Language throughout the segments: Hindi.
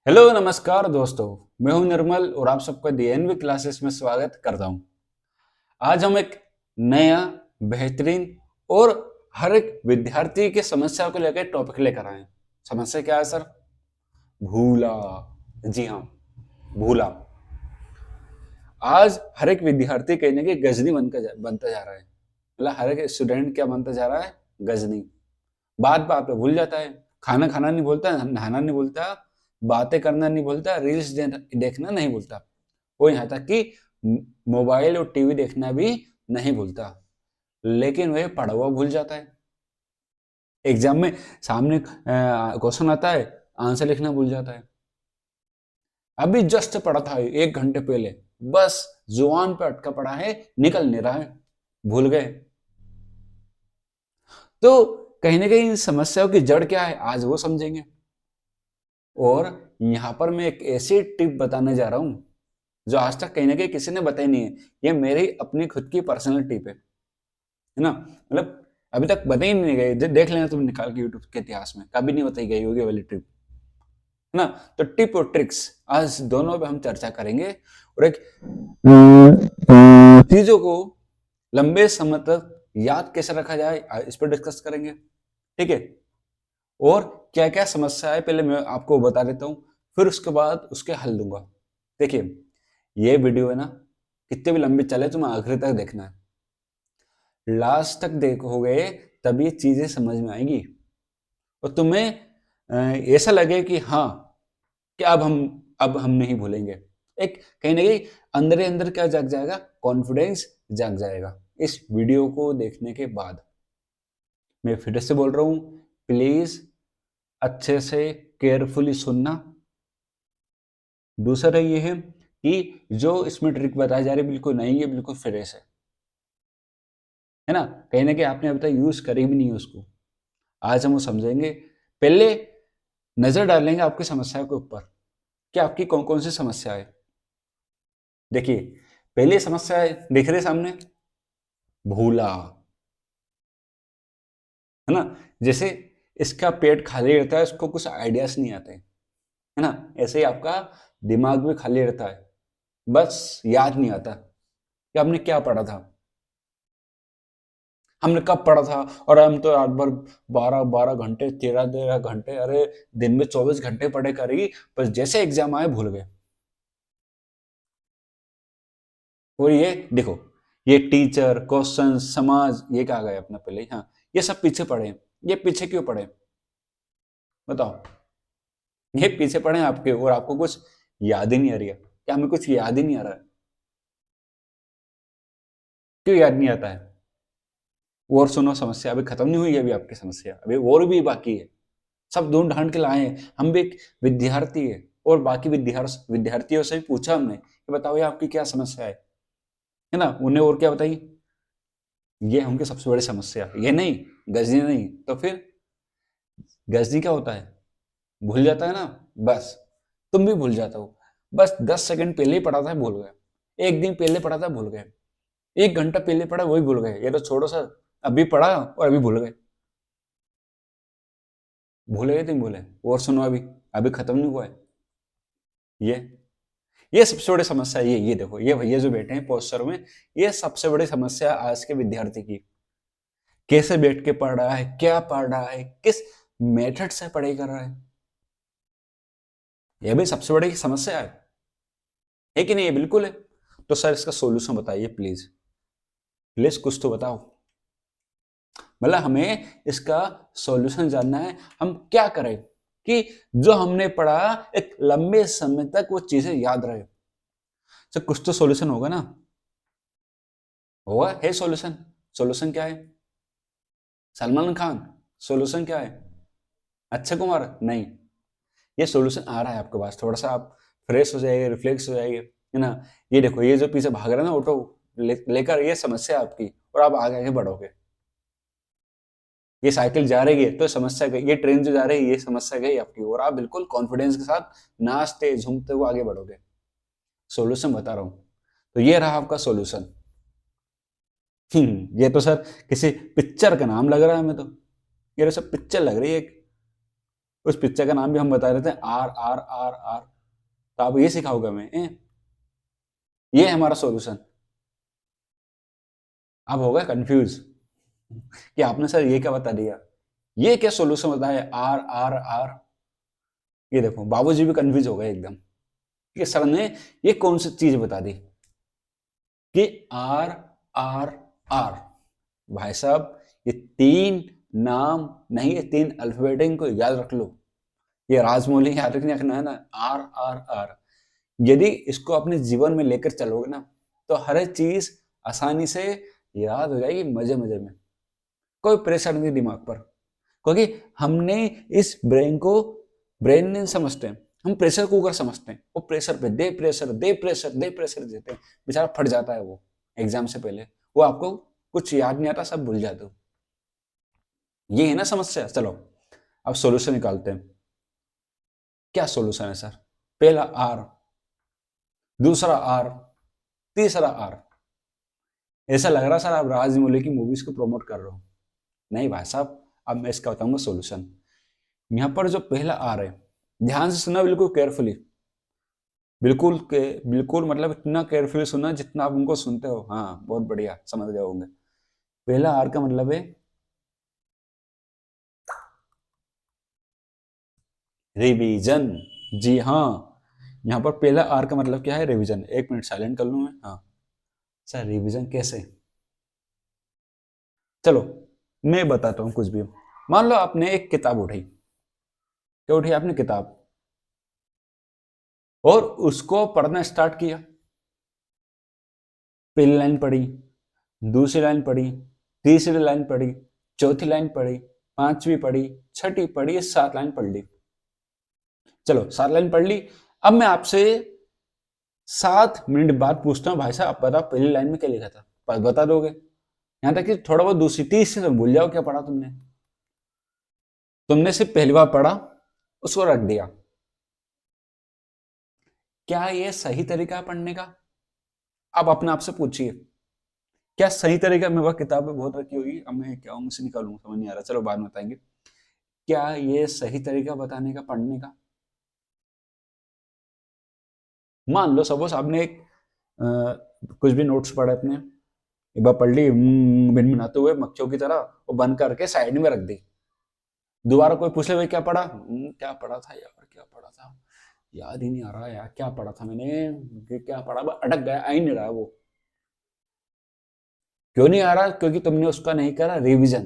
हेलो नमस्कार दोस्तों। मैं हूं निर्मल और आप सबका डीएनवी क्लासेस में स्वागत करता हूं। आज हम एक नया बेहतरीन और हर एक विद्यार्थी की समस्या को लेकर टॉपिक लेकर आए हैं। समस्या क्या है सर? भूला। जी हाँ, भूला। आज हर एक विद्यार्थी कहीं ना कहीं गजनी बनता जा रहा है। मतलब हर एक स्टूडेंट क्या बनता जा रहा है? गजनी। बात बात पे भूल जाता है। खाना खाना नहीं भूलता, नहाना नहीं भूलता, बातें करना नहीं भूलता, रील्स देखना नहीं भूलता। वो यहाँ तक कि मोबाइल और टीवी देखना भी नहीं भूलता। लेकिन वह पढ़ा हुआ भूल जाता है। एग्जाम में सामने क्वेश्चन आता है, आंसर लिखना भूल जाता है। अभी जस्ट पढ़ा था 1 घंटे पहले, बस जुबान पे अटका पड़ा है, निकल नहीं रहा है, भूल गए। तो कहीं ना कहीं इन समस्याओं की जड़ क्या है, आज वो समझेंगे। और यहाँ पर मैं एक ऐसी टिप बताने जा रहा हूँ जो आज तक कहीं ना कहीं किसी ने बताई नहीं है। ये मेरी अपनी खुद की पर्सनल टिप है ना। मतलब अभी तक बताई नहीं गई, देख लेना तुम निकाल के यूट्यूब के इतिहास में, कभी नहीं बताई गई होगी वाली टिप, है ना। तो टिप और ट्रिक्स आज दोनों पे हम चर्चा करेंगे और एक चीजों को लंबे समय तक याद कैसे रखा जाए इस पर डिस्कस करेंगे। ठीक है। और क्या क्या समस्या है पहले मैं आपको बता देता हूँ, फिर उसके बाद उसके हल दूंगा। देखिए, ये वीडियो है ना, कितने भी लंबी चले तुम्हें आखिर तक देखना है। लास्ट तक देखोगे तब ये चीजें समझ में आएंगी और तुम्हें ऐसा लगे कि हाँ, कि अब हम नहीं भूलेंगे। एक कहीं ना कहीं अंदर ही अंदर क्या जाग जाएगा? कॉन्फिडेंस जाग जाएगा इस वीडियो को देखने के बाद। मैं फिर से बोल रहा हूँ, प्लीज अच्छे से केयरफुली सुनना। दूसरा ये है कि जो इसमें ट्रिक बताई जा रही है बिल्कुल नहीं है, बिल्कुल फ्रेश है ना। कहीं ना कहीं आपने अभी तक यूज करी भी नहीं है उसको। आज हम वो समझेंगे। पहले नजर डालेंगे आपकी समस्या के ऊपर कि आपकी कौन कौन सी समस्या है। देखिए, पहली समस्या है, दिख रही है सामने, भूला, है ना। जैसे इसका पेट खाली रहता है, इसको कुछ आइडियाज नहीं आते, है ना। ऐसे ही आपका दिमाग भी खाली रहता है, बस याद नहीं आता कि आपने क्या पढ़ा था, हमने कब पढ़ा था। और हम तो रात भर 12 12 घंटे, 13 13 घंटे, अरे दिन में 24 घंटे पढ़े करी, बस जैसे एग्जाम आए भूल गए। और ये देखो, ये टीचर, क्वेश्चन, समाज, ये क्या गए अपना पहले ही, हाँ, ये सब पीछे पड़े हैं। ये पीछे क्यों पड़े? बताओ। ये पीछे पड़े हैं आपके, और आपको कुछ याद ही नहीं आ रही है। क्या हमें कुछ याद ही नहीं आ रहा है? क्यों याद नहीं आता है? और सुनो, समस्या अभी खत्म नहीं हुई है, अभी आपकी समस्या अभी और भी बाकी है। सब ढूंढ ढांड के लाए हैं, हम भी एक विद्यार्थी है। और बाकी विद्यार्थियों से भी पूछा हमने कि बताओ ये आपकी क्या समस्या है ना। उन्हें और क्या बताई? ये उनकी सबसे बड़ी समस्या, ये नहीं, गजनी नहीं तो फिर? गजनी क्या होता है? भूल जाता है ना, बस। तुम भी भूल जाते हो। बस 10 सेकंड पहले ही पढ़ा था, भूल गए। एक दिन पहले पढ़ा था, भूल गए। 1 घंटा पहले पढ़ा, वही भूल गए। ये तो छोड़ो सर, अभी पढ़ा और अभी भूल गए। भूले गए, तुम भूले। और सुनो, अभी अभी खत्म नहीं हुआ है ये ये सबसे बड़ी समस्या। ये देखो, ये भैया जो बैठे हैं पोस्टर में, ये सबसे बड़ी समस्या आज के विद्यार्थी की। कैसे बैठ के पढ़ रहा है, क्या पढ़ रहा है, किस मेथड से पढ़ाई कर रहा है, ये भी सबसे बड़ी समस्या है कि नहीं? ये बिल्कुल है। तो सर इसका सॉल्यूशन बताइए प्लीज। प्लीज कुछ तो बताओ। मतलब हमें इसका सॉल्यूशन जानना है, हम क्या करें कि जो हमने पढ़ा एक लंबे समय तक वो चीजें याद रहे। सर कुछ तो सॉल्यूशन होगा ना? होगा, है सॉल्यूशन। सॉल्यूशन क्या है? सलमान खान? सॉल्यूशन क्या है? अक्षय कुमार? नहीं। ये सॉल्यूशन आ रहा है आपके पास, थोड़ा सा आप फ्रेश हो जाइए, रिफ्लेक्स हो जाइए, है ना। ये देखो, ये जो पीछे भाग रहा है ना ऑटो लेकर, ये समस्या है आपकी, और आप आगे आगे बढ़ोगे। ये साइकिल जा रही है तो समस्या गई, ये ट्रेन जो जा रही है ये समस्या गई आपकी, और आप बिल्कुल कॉन्फिडेंस के साथ नाचते झूमते हुए आगे बढ़ोगे। सॉल्यूशन बता रहा हूँ। तो ये रहा आपका सॉल्यूशन। ये तो सर किसी पिक्चर का नाम लग रहा है हमें तो। ये तो सब पिक्चर लग रही है एक। उस पिक्चर का नाम भी हम बता रहे थे, आर आर आर आर। तो आप ये सिखाओगे हमें ये है हमारा सॉल्यूशन। अब होगा कंफ्यूज कि आपने सर ये क्या बता दिया, ये क्या सॉल्यूशन बताया, आर आर आर। ये देखो बाबूजी भी कंफ्यूज हो गए एकदम कि सर ने ये कौन सी चीज बता दी कि आर आर आर। भाई साहब ये 3 नाम नहीं, ये 3 अल्फाबेट को याद रख लो। ये राजमौली याद रखना है ना, आर आर आर। यदि इसको अपने जीवन में लेकर चलोगे ना तो हर एक चीज आसानी से याद हो जाएगी, मजे मजे में। कोई प्रेशर नहीं दिमाग पर, क्योंकि हमने इस ब्रेन को ब्रेन नहीं समझते, हम प्रेशर कुकर समझते हैं। वो प्रेशर पे दे प्रेशर दे प्रेशर दे प्रेशर देते हैं, बेचारा फट जाता है वो एग्जाम से पहले। वो आपको कुछ याद नहीं आता, सब भूल जाते हो। ये है ना समस्या। चलो अब सॉल्यूशन निकालते हैं। क्या सॉल्यूशन है सर? पहला आर, दूसरा आर, तीसरा आर। ऐसा लग रहा सर आप राजमौली की मूवीज को प्रमोट कर रहे हो। नहीं भाई साहब, अब मैं इसका बताऊंगा सॉल्यूशन। यहाँ पर जो पहला आर है, ध्यान से सुना बिल्कुल केयरफुली, बिल्कुल मतलब इतना केयरफुली सुना जितना आप उनको सुनते हो। हाँ बहुत बढ़िया समझ गए होंगे। पहला आर का मतलब है रिवीजन। जी हाँ, यहाँ पर पहला आर का मतलब क्या है? रिवीजन। एक मिनट साइलेंट कर लूँ मैं। हाँ सर रिवीजन कैसे? चलो मैं बताता हूँ कुछ भी। मान लो आपने एक किताब उठाई, क्या उठी आपने? किताब। और उसको पढ़ना स्टार्ट किया। पहली लाइन पढ़ी, दूसरी लाइन पढ़ी, तीसरी लाइन पढ़ी, चौथी लाइन पढ़ी, पांचवी पढ़ी, छठी पढ़ी, 7 लाइन पढ़ ली। चलो 7 लाइन पढ़ ली। अब मैं आपसे 7 मिनट बाद पूछता हूँ, भाई साहब आप बताओ पहली लाइन में क्या लिखा था? बता दोगे? यहां तक कि थोड़ा बहुत दूसरी तीसरी से भूल जाओ क्या पढ़ा तुमने। तुमने सिर्फ पहली बार पढ़ा, उसको रख दिया। क्या ये सही तरीका है पढ़ने का? आप अपने आप से पूछिए, क्या सही तरीका? मेरे पास किताबें बहुत रखी होगी, अब मैं क्या मुझसे निकालूंगा समझ नहीं आ रहा। चलो बाद में बताएंगे। क्या ये सही तरीका बताने का, पढ़ने का? मान लो सपोज आपने एक कुछ भी नोट्स पढ़े अपने, एक बार पढ़ ली भिनभिनाते हुए मक्खियों की तरह, वो बंद करके साइड में रख दी। दोबारा कोई पूछ ले भाई क्या पढ़ा? क्या पढ़ा था यार, क्या पढ़ा था, याद ही नहीं आ रहा यार, क्या पढ़ा था मैंने, क्या पढ़ा, अटक गया, आ ही नहीं रहा वो। क्यों नहीं आ रहा? क्योंकि तुमने उसका नहीं करा रिवीजन।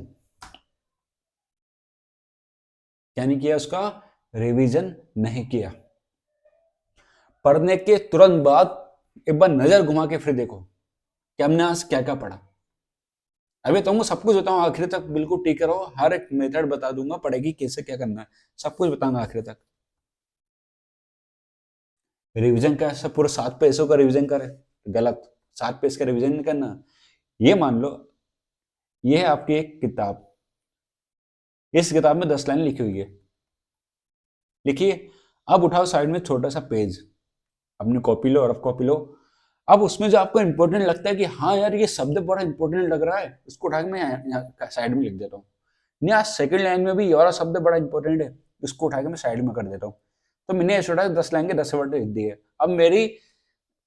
क्या नहीं किया? उसका रिवीजन नहीं किया। पढ़ने के तुरंत बाद एक बार नजर घुमा के फिर देखो कि हमने आज क्या क्या पढ़ा। अभी तुमको सब कुछ बताऊं आखिर तक, बिल्कुल टिके रहो, हर एक मेथड बता दूंगा पढ़ेगी कैसे क्या करना है, सब कुछ बताऊंगा आखिर तक। रिवीजन का सब पूरा 7 पेजों का रिवीजन करे? गलत। 7 पेज का रिवीजन नहीं करना। ये मान लो ये है आपकी एक किताब, इस किताब में 10 लाइन लिखी हुई है। लिखिए। अब उठाओ साइड में छोटा सा पेज, अपनी कॉपी लो, रफ कॉपी लो। अब उसमें जो आपको इंपॉर्टेंट लगता है कि हाँ यार ये शब्द बड़ा इंपॉर्टेंट लग रहा है, इसको उठा के मैं यहाँ साइड में लिख देता हूँ। नहीं आज सेकंड लाइन में भी ये वाला शब्द बड़ा इंपॉर्टेंट है, इसको उठा के मैं साइड में कर देता हूँ। तो मैंने ऐसे उठा 10 लाइन के 10 वर्ड लिख दिए। अब मेरी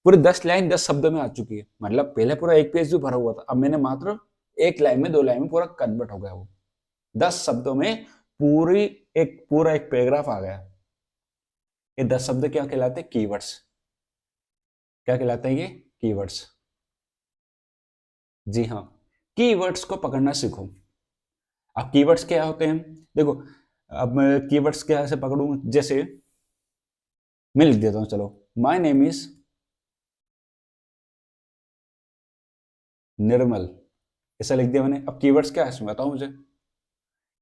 पूरी 10 लाइन 10 शब्दों में आ चुकी है। मतलब पहले पूरा एक पेज भी भरा हुआ था, अब मैंने मात्र एक लाइन में 2 लाइन में पूरा कन्वर्ट हो गया वो। 10 शब्दों में पूरी पूरा एक पैराग्राफ आ गया। ये 10 शब्द क्या कहलाते हैं? कीवर्ड्स। क्या कहलाते हैं ये? कीवर्ड्स। जी हाँ, कीवर्ड्स को पकड़ना सीखो। अब कीवर्ड्स क्या होते हैं देखो। अब मैं कीवर्ड्स क्या से पकड़ूं? जैसे मैं लिख देता हूं, चलो माय नेम इज निर्मल, ऐसा लिख दिया मैंने। अब कीवर्ड्स क्या है इसमें बताओ मुझे।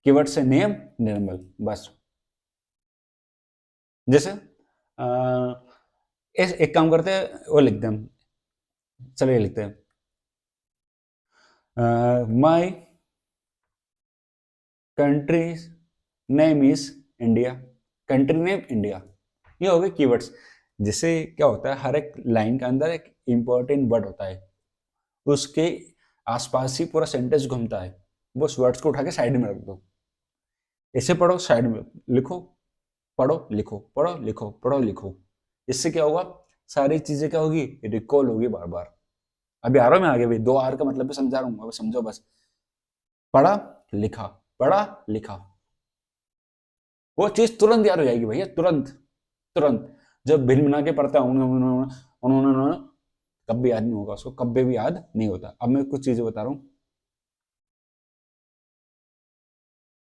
कीवर्ड्स है नेम, निर्मल, बस। जैसे एक काम करते हैं, वो लिखते हैं, चलिए लिखते हैं my country name is India. Country name India, ये हो गए कीवर्ड्स। जिससे क्या होता है, हर एक लाइन के अंदर एक इंपॉर्टेंट वर्ड होता है, उसके आसपास ही पूरा सेंटेंस घूमता है। वो उस वर्ड्स को उठा के साइड में रख दो, ऐसे पढ़ो, साइड में लिखो, पढ़ो लिखो, पढ़ो लिखो, पढ़ो लिखो। इससे क्या होगा, सारी चीजें क्या होगी, रिकॉल होगी बार बार। अभी आ रहा हूं मैं आगे भी, 2 आर का मतलब भी समझा रहा हूँ, अब समझो बस। पढ़ा लिखा, पढ़ा लिखा, वो चीज तुरंत याद हो जाएगी भैया, तुरंत तुरंत। जब भिन मिला के पढ़ता हूँ उन्होंने, कभी याद नहीं होगा उसको, कभी भी याद नहीं होता। अब मैं कुछ चीजें बता रहा हूँ।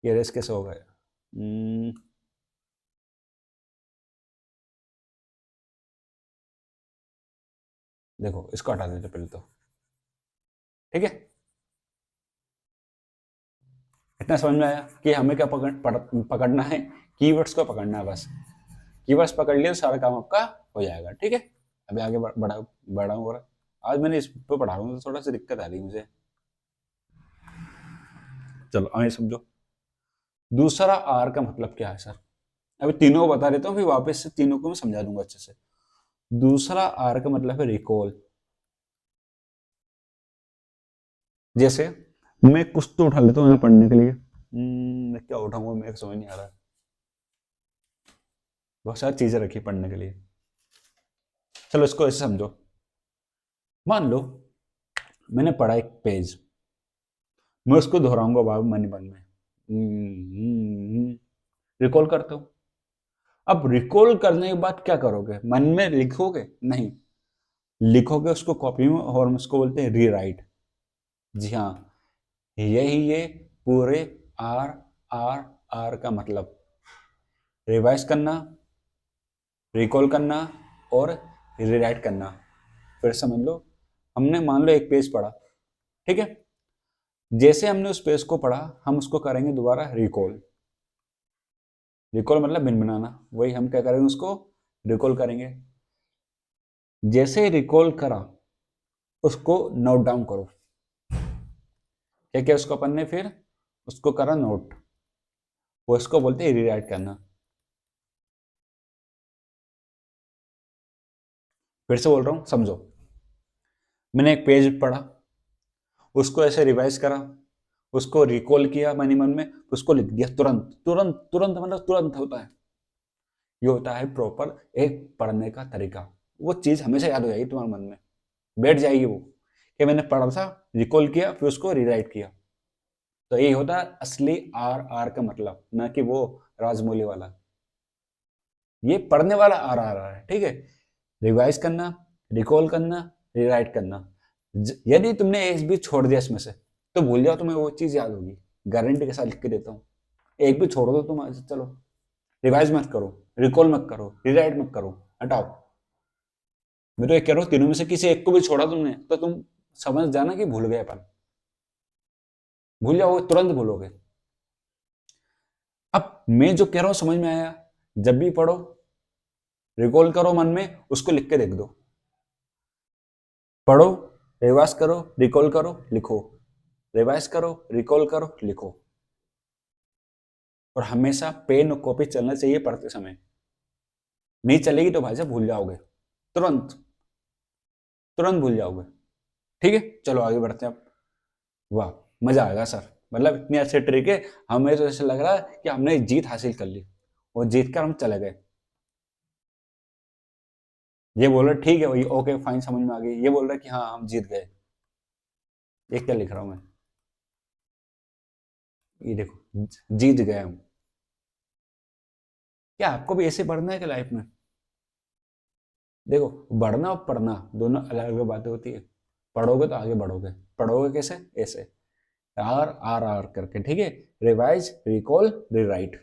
ये रेस कैसे होगा, देखो इसको हटा देते पहले तो, ठीक है। इतना समझ में आया कि हमें क्या पकड़ना है, कीवर्ड्स को पकड़ना है बस। कीवर्ड्स पकड़ लिए तो सारा काम आपका हो जाएगा, ठीक है। अभी आगे बढ़ा और आज मैंने इस पे पढ़ा रहा हूँ तो थोड़ा सी दिक्कत आ रही है मुझे। चलो आगे समझो। दूसरा आर का मतलब क्या है सर, अभी तीनों को बता देता हूँ, फिर वापस से तीनों को मैं समझा दूंगा अच्छे से। दूसरा आर का मतलब है रिकॉल। जैसे मैं कुछ तो उठा लेता हूँ पढ़ने के लिए, मैं क्या उठाऊंगा, मेरे को समझ नहीं आ रहा। बहुत सारी चीजें रखी पढ़ने के लिए। चलो इसको ऐसे समझो, मान लो मैंने पढ़ा एक पेज, मैं उसको दोहराऊंगा बाबू मन मन में, रिकॉल करते हो। अब रिकॉल करने के बाद क्या करोगे, मन में लिखोगे नहीं, लिखोगे उसको कॉपी में, और हम उसको बोलते हैं रीराइट। जी हाँ, यही ये पूरे आर आर आर का मतलब, रिवाइज करना, रिकॉल करना और रीराइट करना। फिर समझ लो, हमने मान लो एक पेज पढ़ा, ठीक है। जैसे हमने उस पेज को पढ़ा, हम उसको करेंगे दोबारा रिकॉल। रिकॉल मतलब भिनभिनाना, वही हम क्या करेंगे, उसको रिकॉल करेंगे। जैसे रिकॉल करा, उसको नोट डाउन करो। क्या क्या उसको अपन ने फिर उसको करा नोट, वो इसको बोलते हैं रीराइट करना। फिर से बोल रहा हूँ समझो, मैंने एक पेज पढ़ा, उसको ऐसे रिवाइज करा, उसको रिकॉल किया मनी मन में, उसको लिख दिया तुरंत तुरंत तुरंत, मतलब तुरंत होता है। ये होता है प्रॉपर एक पढ़ने का तरीका। वो चीज हमेशा याद हो जाएगी तुम्हारे मन में, बैठ जाएगी वो, कि मैंने पढ़ा था, रिकॉल किया, फिर उसको रीराइट किया। तो यही होता है असली आर आर का मतलब, ना कि वो राजमौली वाला। ये पढ़ने वाला आर आर आर है, ठीक है। रिवाइज करना, रिकॉल करना, रीराइट करना। यदि तुमने एक भी छोड़ दिया इसमें से, तो भूल जाओ, तुम्हें वो चीज याद होगी, गारंटी के साथ लिख के देता हूँ। एक भी छोड़ दो तुम आज, चलो रिवाइज मत करो, रिकॉल मत करो, रीराइट मत करो, हटाओ। मैं तो ये कह रहा हूँ, तीनों में से किसी एक को भी छोड़ा तुमने, तो तुम समझ जाना कि भूल गए अपन, भूल जाओगे, तुरंत भूलोगे। अब मैं जो कह रहा हूं समझ में आया, जब भी पढ़ो रिकॉल करो मन में, उसको लिख के देख दो। पढ़ो, रिवाइज करो, रिकॉल करो, लिखो, रिवाइज करो, रिकॉल करो, लिखो। और हमेशा पेन और कॉपी चलना चाहिए पढ़ते समय, नहीं चलेगी तो भाई साहब भूल जाओगे, तुरंत तुरंत भूल जाओगे, ठीक है। चलो आगे बढ़ते हैं अब। वाह, मजा आएगा सर, मतलब इतनी अच्छी ट्रिक है, हमें तो ऐसा लग रहा है कि हमने जीत हासिल कर ली, और जीत कर हम चले गए। ये बोल रहा ठीक है भाई, ओके फाइन, समझ में आ गई, ये बोल रहा है कि हाँ हम जीत गए। ये क्या लिख रहा हूं मैं, ये देखो, जीत गए हम। क्या आपको भी ऐसे बढ़ना है कि लाइफ में, देखो, बढ़ना और पढ़ना दोनों अलग अलग बातें होती है। पढ़ोगे तो आगे बढ़ोगे, पढ़ोगे कैसे, ऐसे आर आर आर करके, ठीक है। Revise, recall, rewrite.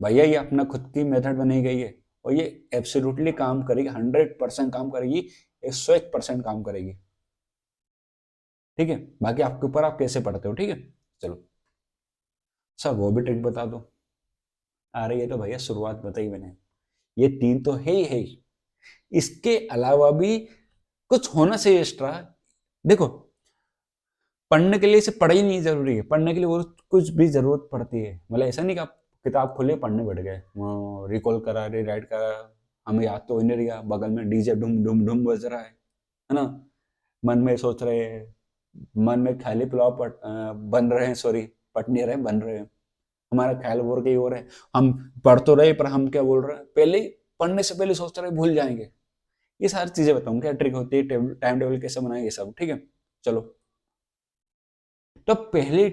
भैया ये अपना खुद की मेथड बनाई गई है, और ये एब्सोल्युटली काम करेगी, 100% काम करेगी, 101% काम करेगी, ठीक है। बाकी आपके ऊपर, आप कैसे पढ़ते हो, ठीक है। चलो सर, वो भी ट्रिक बता दो। अरे ये तो भैया शुरुआत बताई मैंने, ये तीन तो है ही है। इसके अलावा भी कुछ होना चाहिए एक्स्ट्रा। देखो, पढ़ने के लिए सिर्फ पढ़ाई नहीं जरूरी है, पढ़ने के लिए वो कुछ भी जरूरत पड़ती है। मतलब ऐसा नहीं कि आप किताब खोले पढ़ने बैठ गए, रिकॉल करा, रीराइट करा, हमें याद तो नहीं रहा, बगल में डीजे डुम डुम डुम बज रहा है ना, मन में सोच रहे हैं, मन में खाली पुलाव बन रहे हैं, सॉरी, पट नहीं रहे, बन रहे हैं। हमारा ख्याल और कहीं और है, हम पढ़ तो रहे पर हम क्या बोल रहे हैं, पहले पढ़ने से पहले सोचते रहे भूल जाएंगे। ये सारी चीजें बताऊं क्या ट्रिक होती है, टाइम टेबल कैसे बनाएंगे सब, ठीक है। चलो, तो पहली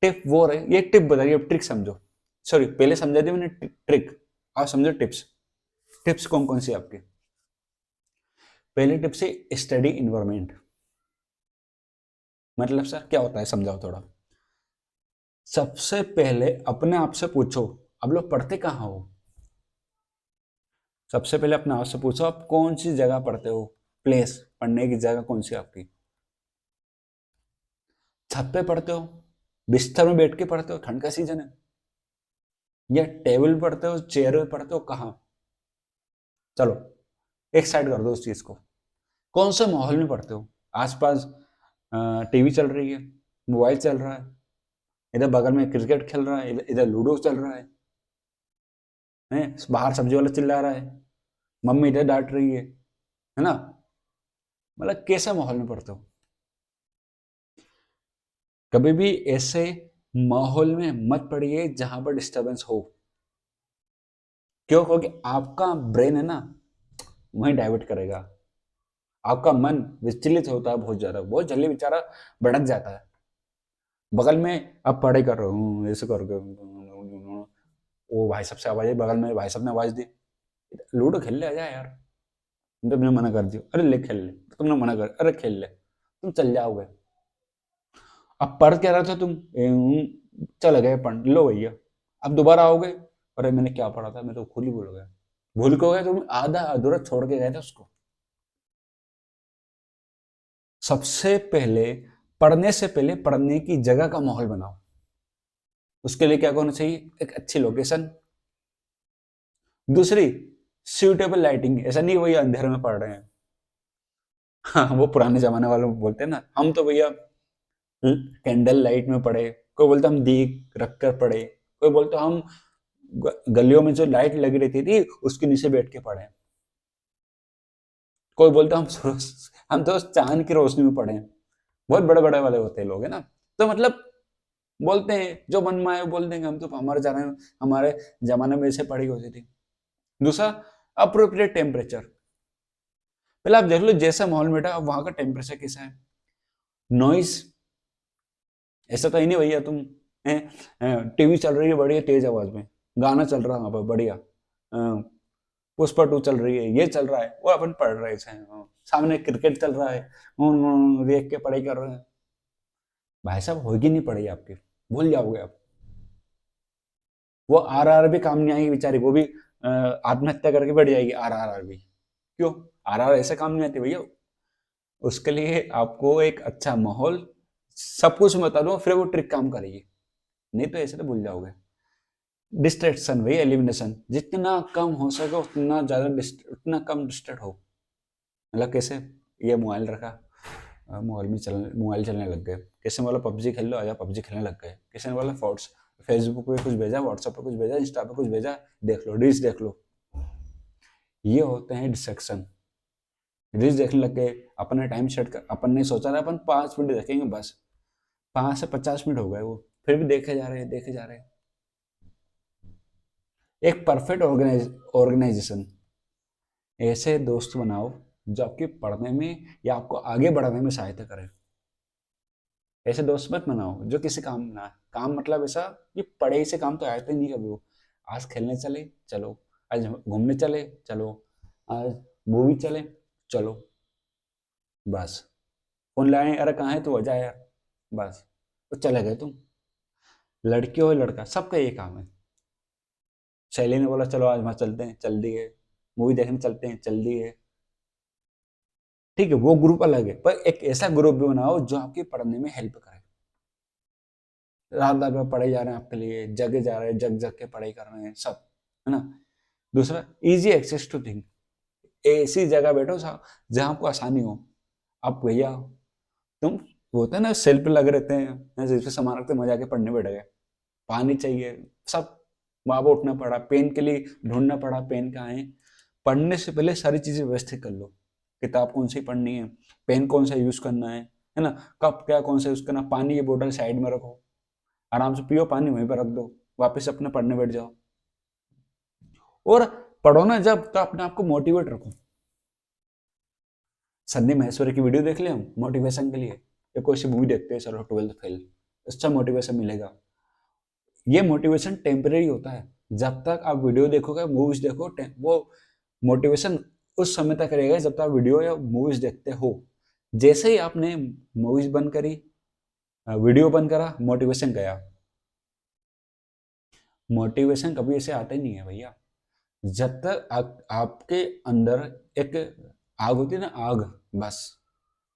टिप वो है, ये टिप बताइए, अब ट्रिक समझो। सॉरी, पहले समझा दी मैंने ट्रिक, आप समझो टिप्स। टिप्स कौन कौन सी आपकी? पहली टिप से स्टडी इन्वायरमेंट, मतलब सर क्या होता है, समझाओ थोड़ा। सबसे पहले अपने आप से पूछो, अब लोग पढ़ते कहाँ हो। सबसे पहले अपने आप से पूछो, आप कौन सी जगह पढ़ते हो, प्लेस, पढ़ने की जगह कौन सी आपकी। छत पे पढ़ते हो, बिस्तर में बैठ के पढ़ते हो, ठंड का सीजन है, या टेबल पे पढ़ते हो, चेयर पे पढ़ते हो, कहाँ। चलो, एक साइड कर दो उस चीज को। कौन से माहौल में पढ़ते हो, आसपास टीवी चल रही है, मोबाइल चल रहा है, इधर बगल में क्रिकेट खेल रहा है, इधर इधर लूडो चल रहा है, बाहर सब्जी वाला चिल्ला रहा है, मम्मी इधर डांट रही है ना। मतलब कैसे माहौल में पढ़ते हो। कभी भी ऐसे माहौल में मत पढ़िए जहां पर डिस्टरबेंस हो। क्यों? क्योंकि आपका ब्रेन है ना, वहीं डाइवर्ट करेगा। आपका मन विचलित होता है बहुत ज्यादा, बहुत जल्दी बेचारा भड़क जाता है। बगल में अब पढ़ाई कर रहा हूँ ऐसे करके, वो भाई साहब से आवाज आई, बगल में भाई साहब ने आवाज दी, लूडो खेल ले, आजा यार। तुमने मना कर दिया, अरे ले खेल ले, तुमने मना कर, अरे खेल ले, तुम चल जाओगे। अब पढ़ क्या रहा था तुम, चल गए पढ़ लो भैया, अब दोबारा आओगे, अरे मैंने क्या पढ़ा था, मैं तो खुद ही भूल गया। भूल के हो गया, तुम आधा अधूरा छोड़ के गए थे उसको। सबसे पहले पढ़ने से पहले पढ़ने की जगह का माहौल बनाओ। उसके लिए क्या करना चाहिए, एक अच्छी लोकेशन। दूसरी, सूटेबल लाइटिंग, ऐसा नहीं वही अंधेरे में पढ़ रहे हैं। हाँ, वो पुराने जमाने वाले बोलते हैं ना, हम तो भैया कैंडल लाइट में पढ़े, कोई बोलता हम दीप रख कर पढ़े, कोई बोलता हम गलियों में जो लाइट लगी रहती थी उसके नीचे बैठ के पढ़े, कोई बोलता हम तो चांद की रोशनी में पढ़े। बहुत बड़े बड़े वाले होते हैं लोग, है ना। तो मतलब बोलते हैं जो मन में आए वो बोल देंगे, हम तो हमारे जमाने में ऐसे पढ़ी होती थी। दूसरा, अप्रोप्रिएट टेम्परेचर। पहले आप देख लो जैसा माहौल में बैठा वहां का टेम्परेचर कैसा है। नॉइस, ऐसा तो ही नहीं भैया तुम टीवी चल रही है बढ़िया तेज आवाज में, गाना चल रहा है वहां पर बढ़िया, पुष्पा 2 चल रही है, ये चल रहा है, वो अपन पढ़ रहे थे, सामने क्रिकेट चल रहा है, देख के पढ़ाई कर रहे हैं। भाई साहब होगी नहीं पढ़ाई आपकी, भूल जाओगे आप। वो आर भी काम नहीं आएगी बेचारी, वो भी आत्महत्या करके बैठ जाएगी आर भी। क्यों? आर ऐसे काम नहीं आती भैया। उसके लिए आपको एक अच्छा माहौल, सब कुछ बता दूं फिर वो ट्रिक काम करेगी, नहीं तो ऐसे तो भूल जाओगे। डिस्ट्रैक्शन भाई, एलिमिनेशन, जितना कम हो सके उतना ज्यादा उतना कम डिस्ट्रैक्ट हो। मतलब कैसे, ये मोबाइल रखा, मोबाइल चलने लग गए, किसी ने बोला पबजी खेल लो, आजा पबजी खेलने लग गए, किसी ने बोला फोर्ट्स, फेसबुक पे कुछ भेजा, व्हाट्सएप पे कुछ भेजा, इंस्टा पे कुछ भेजा, देख लो रील्स देख लो। ये होते हैं डिस्ट्रैक्शन। रील्स देखने लग गए, अपना टाइम सेट कर, अपन ने सोचा था अपन 5 मिनट देखेंगे बस, 5 से 50 मिनट हो गए वो, फिर भी देखे जा रहे हैं देखे जा रहे हैं। एक परफेक्ट ऑर्गेनाइजेशन, ऐसे दोस्त बनाओ जो आपके पढ़ने में या आपको आगे बढ़ने में सहायता करे। ऐसे दोस्त मत बनाओ जो किसी काम ना, काम मतलब ऐसा, ये पढ़े से काम तो आते ही नहीं कभी वो। आज खेलने चले चलो, आज घूमने चले चलो, आज मूवी चले चलो, बस। फोन लाए, अरे कहाँ है तू, आ जा यार, बस, तो चले गए तुम। लड़की हो या लड़का, सबका ये काम है। शैली ने बोला चलो आज वहां चलते हैं, चल दिए। मूवी देखने चलते हैं, चल दिए। ठीक है, वो ग्रुप अलग है, पर एक ऐसा ग्रुप भी बनाओ जो आपके पढ़ने में हेल्प करे। रात रात भर पढ़े जा रहे हैं आपके लिए, जगे जा रहे हैं, जग जग के पढ़ाई कर रहे हैं सब, है ना। दूसरा, इजी एक्सेस टू थिंक, ऐसी जगह बैठो जहां आपको आसानी हो। आप भैया, तुम होते हैं ना सेल पे लगे रहते हैं, जिसपे सामान रखते मजा के पढ़ने बैठ गए, पानी चाहिए सब, वहां पर उठना पड़ा, पेन के लिए ढूंढना पड़ा, पेन कहाँ है। पढ़ने से पहले सारी चीजें व्यवस्थित कर लो, किताब कौन सी पढ़नी है, पेन कौन सा यूज करना है ना, कब क्या कौन सा यूज करना, पानी की बोतल साइड में रखो, आराम से पियो पानी, वहीं पर रख दो, वापस अपने पढ़ने बैठ जाओ। और पढ़ो ना जब, तो अपने आप को मोटिवेट रखो। संदीप महेश्वरी की वीडियो देख ले हम मोटिवेशन के लिए, या कोई सी मूवी देखते हैं, चलो 12th फेल, अच्छा मोटिवेशन मिलेगा। ये मोटिवेशन टेम्परेरी होता है, जब तक आप वीडियो देखोगे, मूवीज देखो, वो मोटिवेशन उस समय तक रहेगा जब तक आप वीडियो या मूवीज देखते हो। जैसे ही आपने मूवीज बंद करी, वीडियो बंद करा, मोटिवेशन गया। मोटिवेशन कभी ऐसे आता ही नहीं है भैया। जब तक आपके अंदर एक आग होती है ना, आग, बस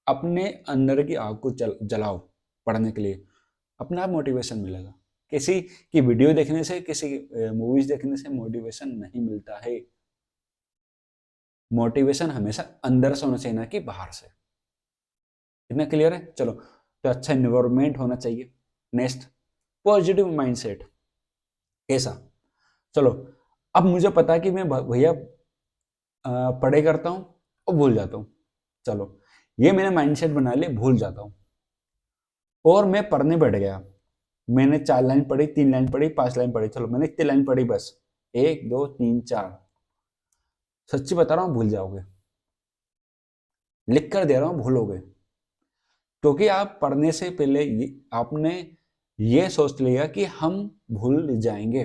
अपने अंदर की आग को जलाओ पढ़ने के लिए, अपने आप मोटिवेशन मिलेगा। किसी की वीडियो देखने से, किसी मूवीज देखने से मोटिवेशन नहीं मिलता है। मोटिवेशन हमेशा अंदर से होना चाहिए, ना कि बाहर से। इतना क्लियर है? चलो, तो अच्छा एनवायरमेंट होना चाहिए। Next, positive mindset. कैसा? चलो, अब मुझे पता है कि मैं भैया पढ़ाई करता हूँ और भूल जाता हूँ। चलो, ये मैंने माइंडसेट बना लिया, भूल जाता हूँ, और मैं पढ़ने बैठ गया। मैंने 4 लाइन पढ़ी, 3 लाइन पढ़ी, 5 लाइन पढ़ी, चलो मैंने इतनी लाइन पढ़ी बस, 1 2 3 4। सच्ची बता रहा हूँ, भूल जाओगे। लिख कर दे रहा हूँ, भूलोगे। क्योंकि आप पढ़ने से पहले आपने ये सोच लिया कि हम भूल जाएंगे।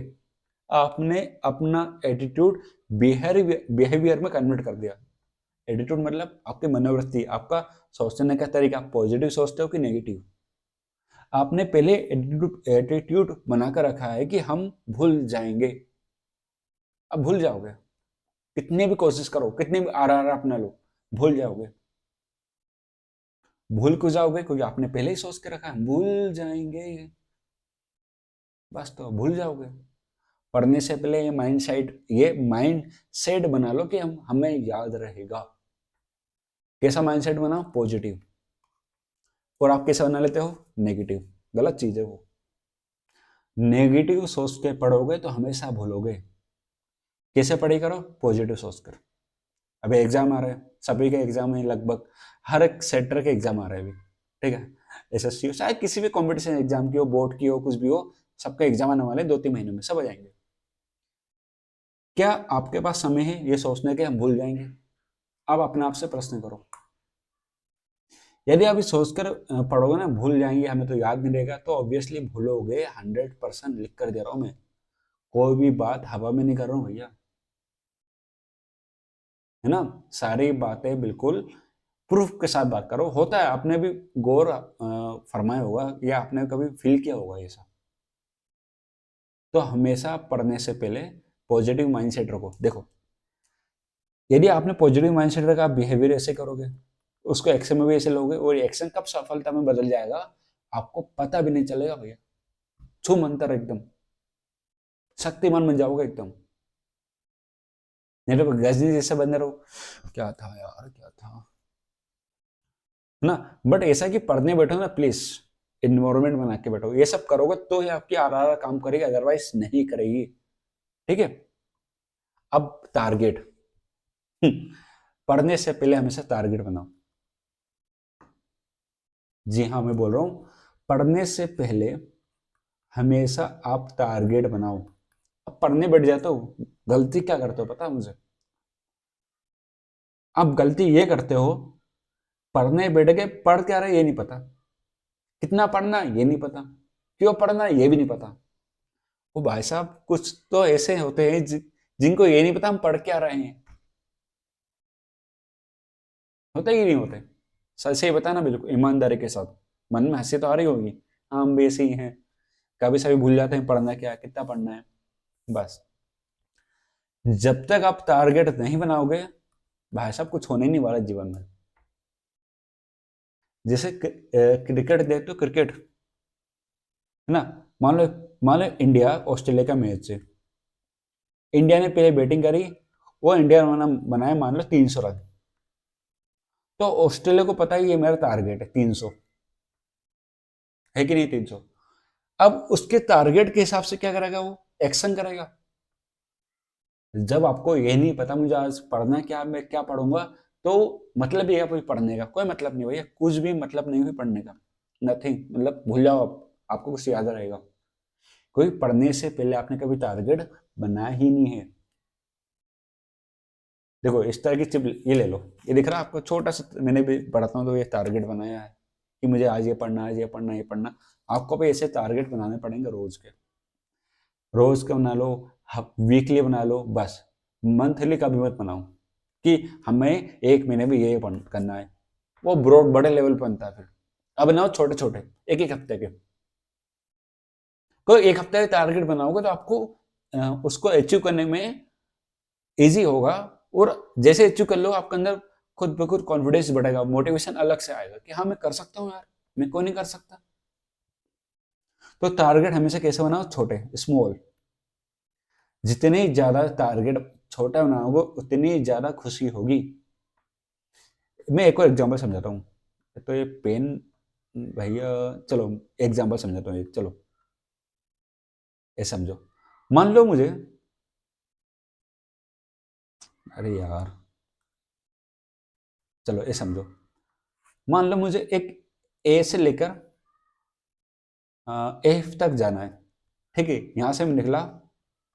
आपने अपना एटीट्यूड बिहेवियर में कन्वर्ट कर दिया। एटीट्यूड मतलब आपकी मनोवृत्ति, आपका सोचने का तरीका, पॉजिटिव सोचते हो कि नेगेटिव। आपने पहले एटीट्यूड बनाकर रखा है कि हम भूल जाएंगे। अब भूल जाओगे, कितनी भी कोशिश करो, कितनी भी आर अपना लो, भूल जाओगे। भूल क्यों जाओगे? क्योंकि आपने पहले ही सोच के रखा है भूल जाएंगे, बस तो भूल जाओगे। पढ़ने से पहले ये माइंड सेट बना लो कि हमें याद रहेगा। कैसा माइंड सेट बनाओ? पॉजिटिव। और आप कैसे बना लेते हो? नेगेटिव। गलत चीज है वो। नेगेटिव सोच के पढ़ोगे तो हमेशा भूलोगे। कैसे पढ़ाई करो? पॉजिटिव सोचकर। अभी एग्जाम आ रहे हैं, सभी के एग्जाम है, लगभग हर एक सेक्टर के एग्जाम आ रहे हैं अभी, ठीक है? एसएससी हो, चाहे किसी भी कंपटीशन एग्जाम की हो, बोर्ड की हो, कुछ भी हो, सबका एग्जाम आने वाले 2-3 महीनों में, सब आ जाएंगे। क्या आपके पास समय है ये सोचने के हम भूल जाएंगे? अब अपने आप से प्रश्न करो। यदि आप सोचकर पढ़ोगे ना भूल जाएंगे, हमें तो याद नहीं रहेगा, तो ऑब्वियसली भूलोगे 100%। लिख कर दे रहा हूं मैं, कोई भी बात हवा में नहीं कर रहा हूं भैया, है ना? सारी बातें बिल्कुल प्रूफ के साथ बात करो। होता है, आपने भी गौर फरमाया होगा या आपने कभी फील किया होगा ऐसा। तो हमेशा पढ़ने से पहले पॉजिटिव माइंडसेट रखो। देखो, यदि आपने पॉजिटिव माइंडसेट रखा, आप बिहेवियर ऐसे करोगे, उसको एक्शन में भी ऐसे लोगे, और एक्शन कब सफलता में बदल जाएगा आपको पता भी नहीं चलेगा भैया। छू मंतर एकदम, शक्तिमान बन जाओगे एकदम। नहीं तो गजनी जैसे बने रहो, क्या था यार, क्या था, है ना? बट ऐसा कि पढ़ने बैठो ना, प्लीज इन्वायरमेंट बना के बैठो। ये सब करोगे तो ही आपकी आर काम करेगी, अदरवाइज नहीं करेगी। ठीक है? अब टारगेट। पढ़ने से पहले हमेशा टारगेट बनाओ। जी हाँ, मैं बोल रहा हूं, पढ़ने से पहले हमेशा आप टारगेट बनाओ। अब पढ़ने बैठ जाते हो, गलती क्या करते हो पता है मुझे? आप गलती ये करते हो, पढ़ने बैठ के पढ़ क्या रहे ये नहीं पता, कितना पढ़ना ये नहीं पता, क्यों पढ़ना ये भी नहीं पता। वो भाई साहब, कुछ तो ऐसे होते हैं जिनको ये नहीं पता हम पढ़ क्या रहे हैं। होते ही नहीं होते। सच से ही बताना, बिल्कुल ईमानदारी के साथ। मन में हंसी तो आ रही होगी, हाँ हम भी ऐसे ही हैं, कभी सभी भूल जाते हैं पढ़ना क्या है, कितना पढ़ना है। बस जब तक आप टारगेट नहीं बनाओगे, भाई साहब कुछ होने नहीं वाला जीवन में। जैसे क्रिकेट देखते हो, क्रिकेट, है ना? मान लो, इंडिया ऑस्ट्रेलिया का मैच है, इंडिया ने पहले बैटिंग करी, वो इंडिया ने बनाया मान लो 300 रन। तो ऑस्ट्रेलिया को पता है ये मेरा टारगेट है 300, है कि नहीं? 300। अब उसके टारगेट के हिसाब से क्या करेगा वो? एक्शन करेगा। जब आपको ये नहीं पता मुझे आज पढ़ना क्या, मैं क्या पढ़ूंगा, तो मतलब ये है पढ़ने का कोई मतलब नहीं भैया, कुछ भी मतलब नहीं हुई पढ़ने का, नथिंग। मतलब भूल जाओ आप, आपको कुछ याद रहेगा? कोई पढ़ने से पहले आपने कभी टारगेट बनाया ही नहीं है। देखो इस तरह की चिप ये ले लो, ये दिख रहा है आपको, छोटा सा मैंने भी पढ़ता हूँ तो ये टारगेट बनाया है कि मुझे आज ये पढ़ना, आज ये पढ़ना, ये पढ़ना। आपको भी ऐसे टारगेट बनाने पड़ेंगे रोज के, रोज का बना लो, वीकली बना लो, बस मंथली का भी मत बनाओ कि हमें एक महीने में ये करना है, वो ब्रॉड बड़े लेवल पर बनता है। फिर अब बनाओ छोटे छोटे, एक एक हफ्ते के। कोई एक हफ्ते का टारगेट बनाओगे तो आपको उसको अचीव करने में इजी होगा, और जैसे अचीव कर लो आपके अंदर खुद ब खुद कॉन्फिडेंस बढ़ेगा, मोटिवेशन अलग से आएगा कि हाँ मैं कर सकता हूँ यार, मैं क्यों नहीं कर सकता। तो टारगेट हमेशा कैसे बनाओ, छोटे, स्मॉल। जितने ज्यादा टारगेट छोटा बनाओगे उतनी ज्यादा खुशी होगी। मैं एक और एग्जांपल समझाता हूँ। तो ये पेन भैया, चलो एग्जांपल समझाता हूँ, चलो ये समझो। मान लो मुझे, अरे यार चलो ये समझो, मान लो मुझे एक ए से लेकर एफ तक जाना है। ठीक है, यहां से मैं निकला,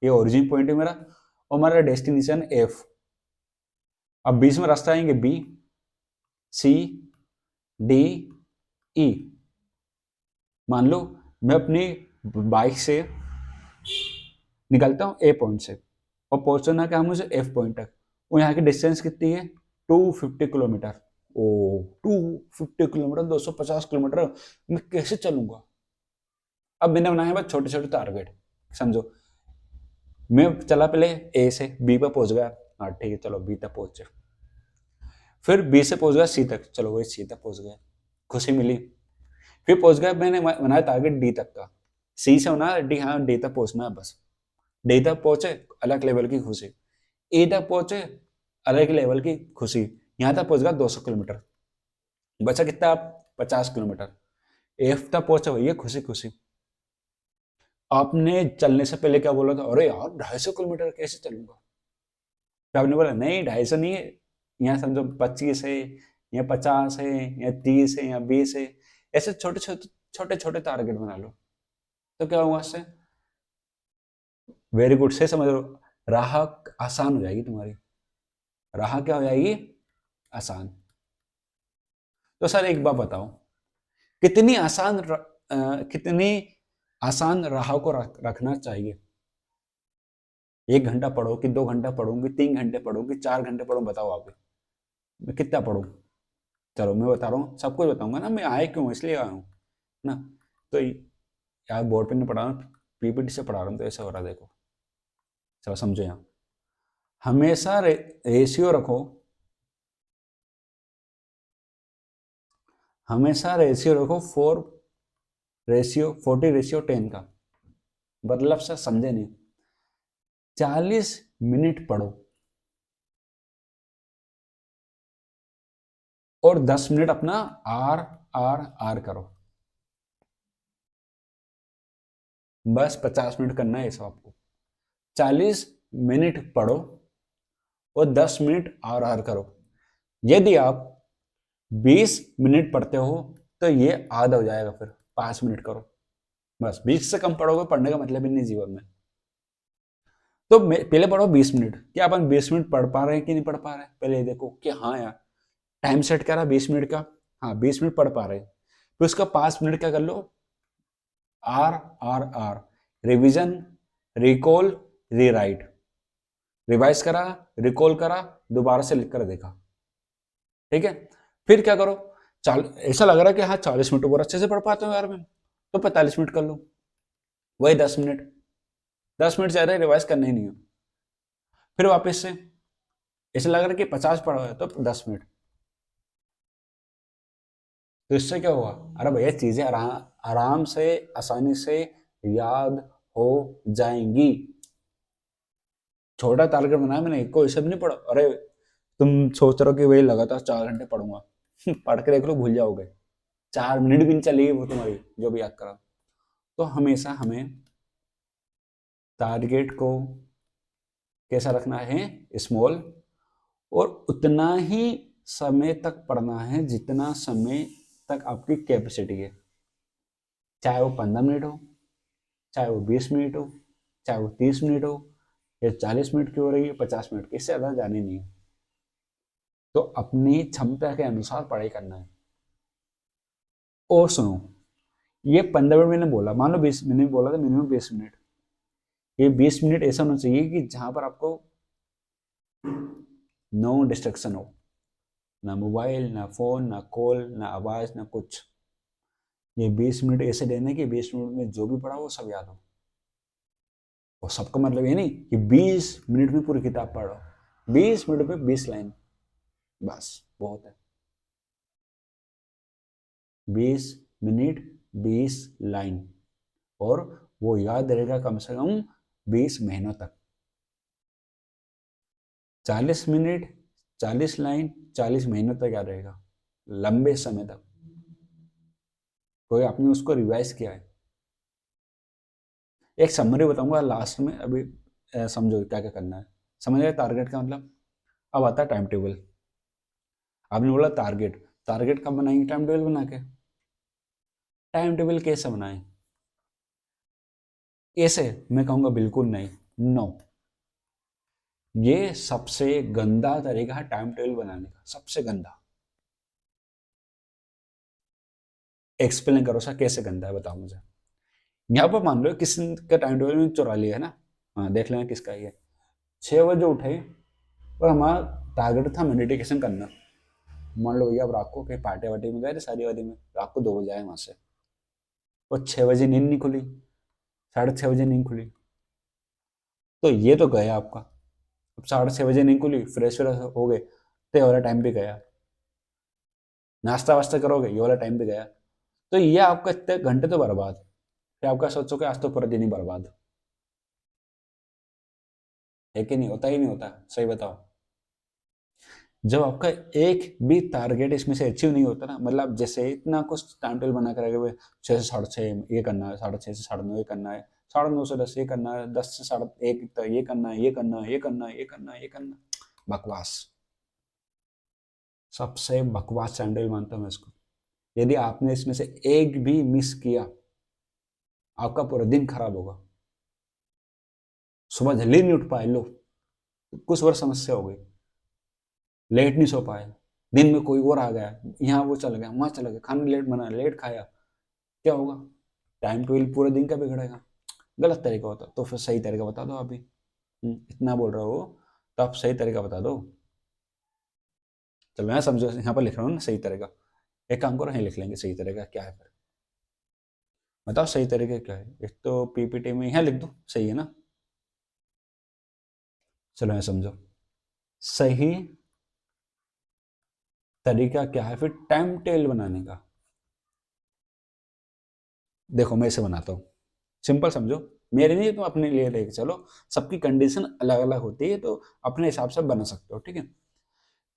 ये ओरिजिन पॉइंट है मेरा, और हमारा डेस्टिनेशन एफ। अब बीच में रास्ता आएंगे बी, सी, डी, ई। मान लो मैं अपनी बाइक से निकलता हूँ ए पॉइंट से, और पहुंचना क्या मुझे एफ पॉइंट तक, और यहाँ की डिस्टेंस कितनी है, 250 किलोमीटर। ओ 250 किलोमीटर, 250 किलोमीटर मैं कैसे चलूंगा। अब मैंने बनाया बस छोटे छोटे टारगेट। समझो मैं चला पहले ए से बी पर पहुंच गया, हाँ ठीक है चलो बी तक पहुंचे। फिर बी से पहुंच गया सी तक, चलो वही सी तक पहुंच गया, खुशी मिली। फिर पहुंच गया, मैंने बनाया टारगेट डी तक का, सी से बना डी, हाँ डी तक पहुंचना है बस। डी तक पहुंचे, अलग लेवल की खुशी। ए तक पहुंचे, अलग लेवल की खुशी। यहाँ तक पहुंच गया 200 किलोमीटर, बचा कितना, 50 किलोमीटर। एफ तक पहुंचा, भैया खुशी खुशी। आपने चलने से पहले क्या बोला था, अरे यार 250 किलोमीटर कैसे चलूंगा। फिर आपने बोला नहीं 250 नहीं है, यहाँ समझो 25 है, या 50 है, या 30 है, या 20 है। ऐसे छोटे छोटे छोटे छोटे टारगेट बना लो, तो क्या होगा इससे, वेरी गुड से समझ लो, राह आसान हो जाएगी तुम्हारी। राह क्या हो जाएगी, आसान। तो सर एक बात बताओ, कितनी आसान कितनी आसान राह को रखना चाहिए। 1 घंटा पढ़ो कि 2 घंटा पढ़ूं कि 3 घंटे पढ़ूं कि 4 घंटे पढ़ूं, बताओ आप। मैं कितना पढ़ूं। चलो मैं बता रहा हूँ, सब कुछ बताऊंगा ना, मैं आए क्यों, इसलिए आया हूँ ना। तो यार बोर्ड पे नहीं पढ़ा रहा हूँ, पीपीटी से पढ़ा रहा हूँ, तो ऐसा हो रहा है देखो। चलो समझो, यहाँ हमेशा रेशियो रखो, हमेशा रेशियो रखो 40:10 का। मतलब से समझे नहीं, 40 मिनट पढ़ो और 10 मिनट अपना आर आर आर करो। बस 50 मिनट करना है ऐसा आपको। 40 मिनट पढ़ो और 10 मिनट आर आर करो। यदि आप 20 मिनट पढ़ते हो तो ये आधा हो जाएगा, फिर 5 मिनट करो। बस 20 से कम पढ़ोगे, पढ़ने का मतलब ही नहीं जीवन में। तो पहले पढ़ो 20 मिनट, क्या अपन 20 मिनट पढ़ पा रहे हैं कि नहीं पढ़ पा रहे हैं, पहले ये देखो कि हाँ यार टाइम सेट करा 20 मिनट का, हाँ 20 मिनट पढ़ पा रहे हैं। फिर उसका 5 मिनट क्या कर लो, R R R, revision, recall, rewrite. Revise करा, रिकॉल करा, दोबारा से लिख कर देखा। ठीक है, फिर क्या करो, ऐसा लग रहा है कि हाँ 40 मिनट और अच्छे से पढ़ पाते हो यार मैं, तो 45 मिनट कर लो। वही 10 मिनट, 10 मिनट ज्यादा रिवाइज करना ही नहीं है। फिर वापस से ऐसा लग रहा है कि 50 पढ़ा है तो 10 मिनट। तो इससे क्या हुआ, अरे भैया चीजें आराम आराम से, आसानी से याद हो जाएंगी। छोटा टारगेट बनाया मैंने, कोई सब नहीं पढ़ा, अरे तुम सोच रहे हो कि वही लगातार 4 घंटे पढ़ूंगा पढ़ के देख लो भूल जाओगे, 4 मिनट भी नहीं चलेगी वो तुम्हारी जो भी याद करा। तो हमेशा हमें टारगेट को कैसा रखना है, स्मॉल, और उतना ही समय तक पढ़ना है जितना समय तक आपकी कैपेसिटी है। चाहे वो 15 मिनट हो, चाहे वो 20 मिनट हो, चाहे वो 30 मिनट हो, या 40 मिनट की हो रही है, 50 मिनट की, इससे ज़्यादा जानी नहीं है। तो अपनी क्षमता के अनुसार पढ़ाई करना है। और सुनो, ये 15 मिनट मैंने बोला, मान लो 20 मिनट बोला था, मिनिमम 20 मिनट। ये 20 मिनट ऐसा होना चाहिए कि जहां पर आपको नो डिस्ट्रक्शन हो, ना मोबाइल, ना फोन, ना कॉल, ना आवाज, ना कुछ। ये 20 मिनट ऐसे देने कि 20 मिनट में जो भी पढ़ा वो सब याद हो। और सबका मतलब ये नहीं कि 20 मिनट में पूरी किताब पढ़ो, 20 मिनट में 20 लाइन, बस बहुत है। 20 मिनट 20 लाइन, और वो याद रहेगा कम से कम 20 महीनों तक। 40 मिनट 40 लाइन 40 महीनों तक याद रहेगा, लंबे समय तक। कोई आपने उसको रिवाइज किया है? एक समरी बताऊंगा लास्ट में, अभी समझो क्या क्या करना है। समझ गए टारगेट का मतलब? अब आता है टाइम टेबल। आपने बोला टारगेट, टारगेट कब बनाएंगे? टाइम टेबल बना के। टाइम टेबल कैसे बनाएं? ऐसे मैं कहूंगा बिल्कुल नहीं, नो। ये सबसे गंदा तरीका है टाइम टेबल बनाने का, सबसे गंदा। एक्सप्लेन करो सर, कैसे गंदा है बताओ मुझे। यहाँ पर मान लो किसी का टाइम टेबल में चुरा लिया है ना, हाँ देख लेना किसका ये। 6 बजे उठे और हमारा टारगेट था मेडिटेशन करना। मान लो भैया अब रात को कहीं पार्टी वार्टी में गए थे, शादी वादी में, रात को 2 बजे आए वहां से, और 6 बजे नींद नहीं खुली, 6:30 बजे नींद खुली, तो ये तो गया आपका। अब 6:30 बजे नींद खुली, फ्रेश व्रेश हो गए, तो ये वाला टाइम भी गया। नाश्ता वास्ता करोगे, ये वाला टाइम भी गया। तो ये आपका इतने घंटे तो बर्बाद। फिर आपका सोचो कि आज तो पूरा दिन ही बर्बाद है कि नहीं? होता ही नहीं होता, सही बताओ। जब आपका एक भी टारगेट इसमें से अचीव नहीं होता ना, मतलब जैसे इतना कुछ टाइम टेबल बना कर रखे हुए, 6 से 6:30 ये करना है, 6:30 से 6:30 ये करना है, 9:30 से 10 ये करना है, 10 से 1:30 तक ये करना है, ये करना है, ये करना है, ये करना है, ये करना है। बकवास, सबसे बकवास टाइम टेबल मानता हूँ मैं इसको। यदि आपने इसमें से एक भी मिस किया, आपका पूरा दिन खराब होगा। सुबह जल्दी नहीं उठ पाए लो, कुछ और समस्या हो गई, लेट नहीं सो पाए, दिन में कोई और आ गया, यहाँ वो चल गया, वहां चला गया, खाना लेट बना, लेट खाया, क्या होगा? टाइम टेबल पूरे दिन का बिगड़ेगा। गलत तरीका होता तो फिर सही तरीका बता दो अभी। इतना बोल रहे हो तो आप सही तरीका बता दो। चलो मैं समझो, यहाँ पर लिख रहा हूँ ना सही तरीका। एक काम करो, यहीं लिख लेंगे सही तरीका क्या है फिर। बताओ सही तरीका क्या है। एक तो पीपीटी में यहाँ लिख दो, सही है ना? चलो मैं समझो, सही तरीका क्या है फिर टाइम टेबल बनाने का। देखो मैं इसे बनाता हूँ, सिंपल समझो। मेरे नहीं, तुम अपने लिए लेके चलो। सबकी कंडीशन अलग अलग होती है, तो अपने हिसाब से बना सकते हो, ठीक है?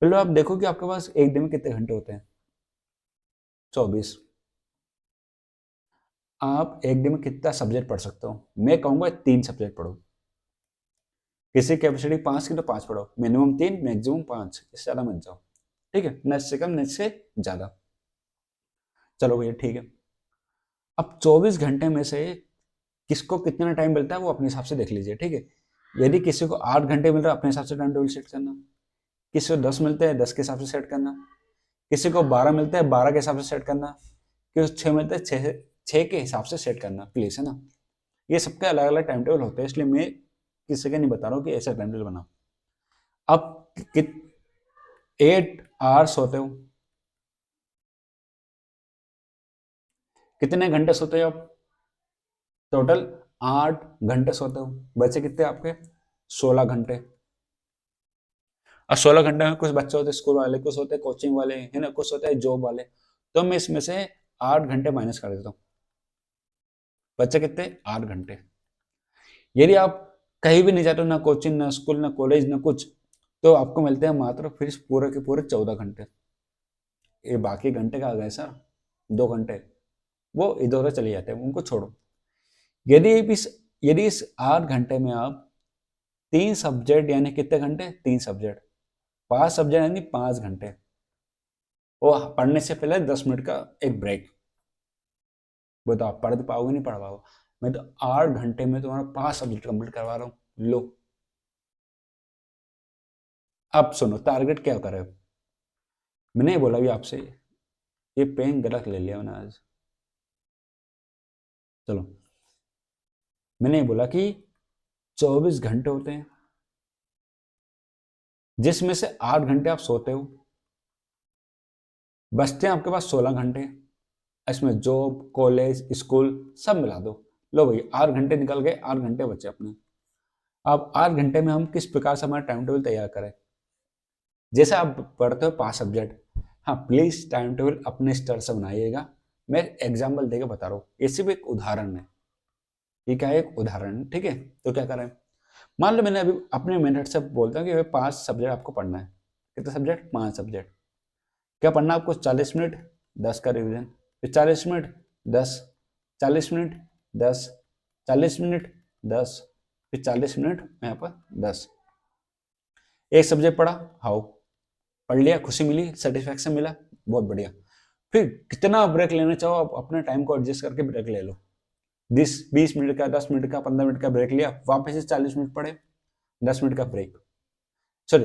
पहले आप देखो कि आपके पास एक दिन में कितने घंटे होते हैं। 24। आप एक दिन में कितना सब्जेक्ट पढ़ सकते हो? मैं कहूंगा 3 सब्जेक्ट पढ़ो। किसी कैपेसिटी 5 की तो 5 पढ़ो, मिनिमम 3, मैक्सिमम 5, इससे ज्यादा मत जाओ, ठीक है? न इससे कम न इससे ज्यादा। चलो भैया ठीक है। अब 24 घंटे में से किसको कितना टाइम मिलता है वो अपने हिसाब से देख लीजिए, ठीक है? यदि किसी को 8 घंटे मिल रहा है, अपने हिसाब से टाइम टेबल सेट करना। किसी को 10 मिलते हैं, 10 के हिसाब से सेट करना। किसी को 12 मिलते हैं, 12 के हिसाब से सेट करना। किसी को 6 मिलते हैं, 6 के हिसाब से सेट करना, प्लीज, है ना? ये सबके अलग अलग टाइम टेबल होते हैं, इसलिए मैं किसी का नहीं बता रहा हूँ कि ऐसा टाइम टेबल बनाओ। अब 8 आवर्स सोते हो, कितने घंटे सोते हो आप? टोटल 8 घंटे सोते हो। बचे कितने आपके? 16 घंटे। और 16 घंटे में कुछ बच्चे होते हैं स्कूल वाले, कुछ होते हैं कोचिंग वाले, है ना, कुछ होते हैं जॉब वाले। तो मैं इसमें से 8 घंटे माइनस कर देता हूँ। बच्चे कितने? 8 घंटे। यदि आप कहीं भी नहीं जाते हो, ना कोचिंग, ना स्कूल, ना कॉलेज, ना कुछ, तो आपको मिलते हैं मात्र फिर पूरे के पूरे 14 घंटे। ये बाकी घंटे कहाँ गए सर? 2 घंटे वो इधर उधर चले जाते हैं, उनको छोड़ो। यदि इस यदि इस 8 घंटे में आप 3 सब्जेक्ट, यानी कितने घंटे? 3 सब्जेक्ट, 5 सब्जेक्ट यानी 5 घंटे, और पढ़ने से पहले 10 मिनट का एक ब्रेक। बताओ पढ़ पाओगे नहीं पढ़ पाओगे? मैं तो 8 घंटे में तुम्हारा 5 सब्जेक्ट कंप्लीट करवा रहा हूँ। लो अब सुनो टारगेट क्या करे। मैंने बोला भी आपसे, ये पेन गलत ले लिया मैंने आज। चलो, मैंने बोला कि 24 घंटे होते हैं, जिसमें से 8 घंटे आप सोते हो, बचते हैं आपके पास 16 घंटे। इसमें जॉब, कॉलेज, स्कूल सब मिला दो। लो भाई 8 घंटे निकल गए, 8 घंटे बचे अपने। अब 8 घंटे में हम किस प्रकार से हमारा टाइम टेबल तैयार करें। जैसे आप पढ़ते हो 5 सब्जेक्ट, हाँ प्लीज टाइम टेबल अपने स्तर से बनाइएगा। मैं एग्जाम्पल देकर बता रहा हूँ, ये सिर्फ एक उदाहरण है। ये क्या है, एक उदाहरण है, ठीक है। तो क्या करें, मान लो मैंने अभी अपने मेथड से बोलता हूँ कि 5 सब्जेक्ट आपको पढ़ना है। कितने सब्जेक्ट, 5 सब्जेक्ट। क्या पढ़ना है आपको, 40 मिनट 10 का रिवीजन, फिर 40 मिनट 10, 40 मिनट 10, 40 मिनट 10, फिर 40 मिनट यहाँ पर 10। एक सब्जेक्ट पढ़ा, हाउ, पढ़ लिया, खुशी मिली, सेटिस्फैक्शन मिला, बहुत बढ़िया। फिर कितना ब्रेक लेना चाहो आप अपने टाइम को एडजस्ट करके ब्रेक ले लो। 20 मिनट का, 10 मिनट का, 15 मिनट का ब्रेक लिया, वापस से 40 मिनट पढ़े, 10 मिनट का ब्रेक, सॉरी,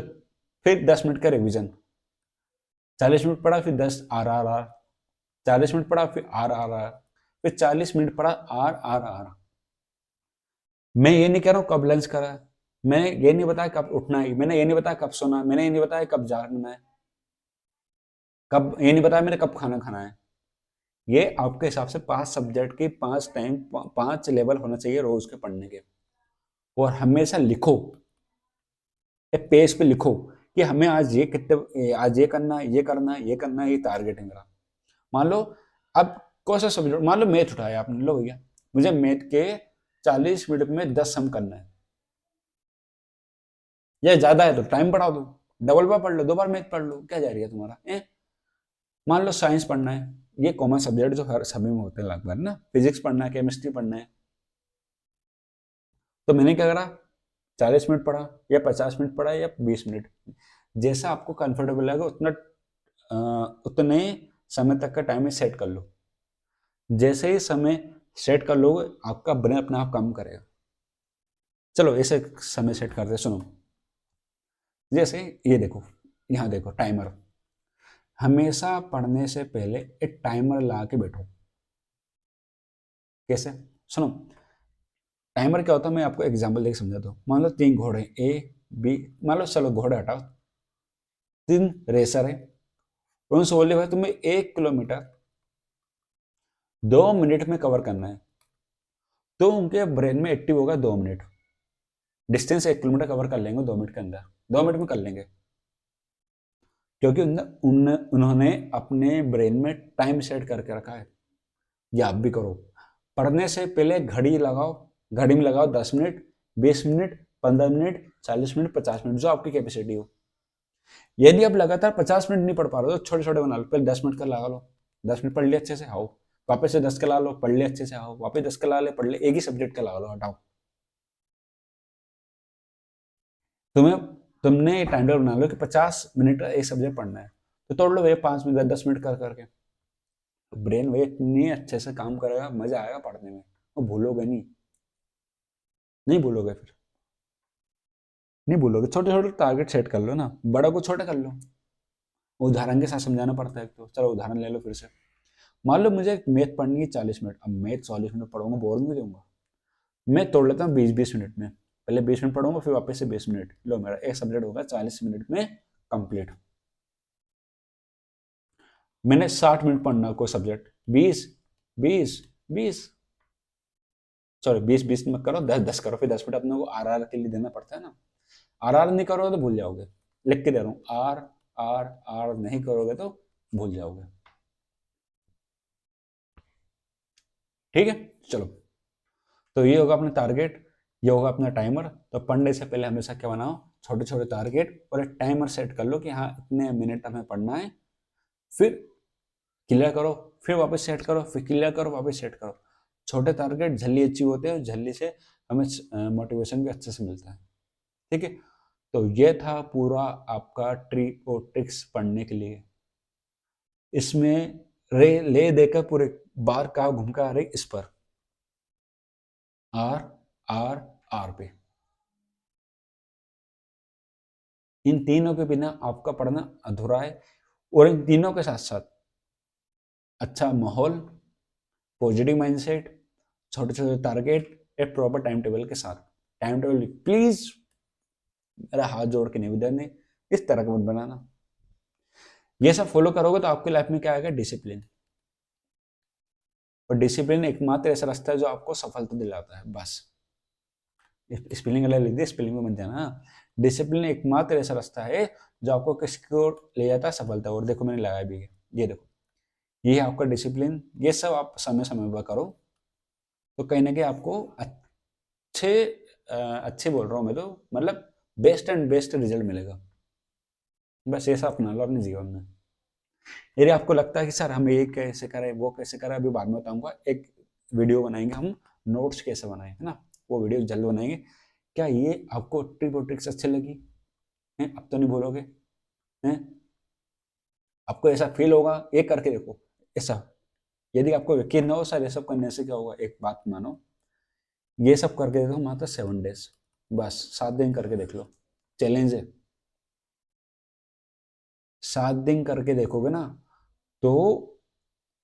फिर 10 मिनट का रिवीजन। 40 मिनट पढ़ा, फिर 10 RRR, 40 मिनट पढ़ा, फिर RRR, फिर 40 मिनट पढ़ा RRR। मैं ये नहीं कह रहा हूँ कब लंच करा, मैंने ये नहीं बताया कब उठना है, मैंने ये नहीं बताया कब सोना, मैंने ये नहीं बताया कब जागना है, कब ये नहीं बताया मैंने कब खाना खाना है। ये आपके हिसाब से 5 सब्जेक्ट के 5 टाइम 5 लेवल होना चाहिए रोज के पढ़ने के। और हमेशा लिखो, एक पेज पे लिखो कि हमें आज ये कितने, आज ये करना है, ये करना है, ये करना है, ये टारगेट है मेरा। मान लो अब कौन सा सब्जेक्ट, मान लो मैथ उठाया आपने, लो भैया मुझे मैथ के 40 मिनट में 10 सम करना है, या ज्यादा है तो टाइम बढ़ा दो, डबल बार पढ़ लो, 2 बार मैथ पढ़ लो, क्या जा रही है तुम्हारा मान लो साइंस पढ़ना है, ये कॉमन सब्जेक्ट जो हर सभी में होते हैं लगभग ना, फिजिक्स पढ़ना है, केमिस्ट्री पढ़ना है, तो मैंने क्या करा, 40 मिनट पढ़ा या 50 मिनट पढ़ा या 20 मिनट, जैसा आपको कंफर्टेबल लगे उतना उतने समय तक का टाइम सेट कर लो। जैसे ही समय सेट कर लो, आपका ब्रेन अपने आप काम करेगा। चलो ऐसे समय सेट करते हैं, सुनो। जैसे ये देखो, यहाँ देखो टाइमर, हमेशा पढ़ने से पहले एक टाइमर ला के बैठो। कैसे, सुनो, टाइमर क्या होता है मैं आपको एग्जांपल देके समझाता हूँ। मान लो 3 घोड़े ए बी, मान लो चलो घोड़े हटाओ, 3 रेसर है, उनसे बोले भाई तुम्हें 1 किलोमीटर 2 मिनट में कवर करना है, तो उनके ब्रेन में एक्टिव होगा 2 मिनट। डिस्टेंस 1 किलोमीटर कवर कर लेंगे 2 मिनट के अंदर, 2 मिनट में कर लेंगे, क्योंकि उन्होंने अपने ब्रेन में टाइम सेट करके रखा है। ये आप भी करो, पढ़ने से पहले घड़ी लगाओ, घड़ी में लगाओ 10 minute, 20 minute, 15 minute, 40 minute, 50 minute, जो आपकी कैपेसिटी हो। यदि आप लगातार 50 मिनट नहीं पढ़ पा रहे हो तो छोटे छोटे बना लो, पहले 10 मिनट का लगा लो, 10 मिनट पढ़ लिया अच्छे से, आओ वापस से 10 का लगा लो, पढ़ लिया अच्छे से, आओ वापस 10 का लगा ले, पढ़ ले, एक ही सब्जेक्ट का लगा लो, हटाओ। तुम्हें तुमने टाइम टेबल बना लो कि 50 मिनट का एक सब्जेक्ट पढ़ना है, तो तोड़ लो भैया 5 मिनट 10 मिनट कर करके, तो ब्रेन वे इतनी अच्छे से काम करेगा, मजा आएगा पढ़ने में, और भूलोगे नहीं, नहीं भूलोगे फिर, नहीं भूलोगे। छोटे छोटे टारगेट सेट कर लो ना, बड़ा को छोटा कर लो। उदाहरण के साथ समझाना पड़ता है, तो चलो उदाहरण ले लो फिर से। मान लो मुझे मैथ पढ़नी है 40 मिनट, अब मैथ 40 मिनट पढ़ूंगा, बोर नहीं दूंगा, मैं तोड़ लेता हूँ 20-20 मिनट में, पहले 20 मिनट पढ़ूंगा, फिर वापस से 20 मिनट, लो मेरा एक सब्जेक्ट होगा 40 मिनट में कंप्लीट। मैंने 60 मिनट पढ़ना कोई सब्जेक्ट, 20 20 20, सॉरी 20 20 मत करो, 10 10 करो, फिर 10 मिनट अपने को RR के लिए देना पड़ता है ना। RR नहीं करोगे तो भूल जाओगे, लिख के दे रहा हूँ, आर आर आर नहीं करोगे तो भूल जाओगे, ठीक है। चलो, तो ये होगा अपना टारगेट, ये होगा अपना टाइमर। तो पढ़ने से पहले हमेशा क्या बनाओ, छोटे छोटे टारगेट और एक टाइमर सेट कर लो कि हाँ इतने मिनट हमें पढ़ना है, फिर क्लियर करो, फिर वापस सेट करो, फिर क्लियर करो, वापस सेट करो। छोटे टारगेट जल्दी अचीव होते हैं, जल्दी से हमें मोटिवेशन भी अच्छे से मिलता है, ठीक है। तो ये था पूरा आपका ट्रिक और ट्रिक्स पढ़ने के लिए। इसमें रे ले देकर पूरे बार का घूम कर आ रही इस पर, आर आर आर पे। इन तीनों के बिना आपका पढ़ना अधूरा है। और इन तीनों के साथ साथ अच्छा माहौल, पॉजिटिव माइंडसेट, छोटे छोटे टारगेट, एक प्रॉपर टाइम टेबल के साथ। टाइम टेबल प्लीज मेरा हाथ जोड़ के निवेदन है, इस तरह का मत बनाना। ये सब फॉलो करोगे तो आपकी लाइफ में क्या आएगा, डिसिप्लिन। और डिसिप्लिन एकमात्र ऐसा रास्ता है जो आपको सफलता दिलाता है, बस। स्पेलिंग अलग लिख दे, स्पेलिंग में मत जाना। डिसिप्लिन एकमात्र ऐसा रास्ता है जो आपको किसी को ले जाता है सफलता। और देखो मैंने लगाया भी है, ये देखो, ये है आपका डिसिप्लिन। ये सब आप समय समय पर करो तो कहीं ना कहीं आपको अच्छे अच्छे बोल रहा हूँ मैं तो, मतलब बेस्ट एंड बेस्ट रिजल्ट मिलेगा। बस ऐसा अपना लो अपने जीवन में। यदि आपको लगता है कि सर हम ये कैसे करें वो कैसे करें, अभी बाद में बताऊंगा। एक वीडियो बनाएंगे हम, नोट्स कैसे बनाए, है ना, वो वीडियो जल्द बनाएंगे। क्या ये आपको टिप और ट्रिक्स अच्छी लगी हैं? अब तो नहीं भूलोगे हैं? आपको ऐसा फील होगा, ये करके देखो ऐसा। यदि आपको यकीन ना हो सर ये सब करने से क्या होगा, एक बात मानो, ये सब करके देखो मात्र 7 डेज, बस 7 दिन करके देख लो। चैलेंज है, 7 दिन करके देखोगे ना तो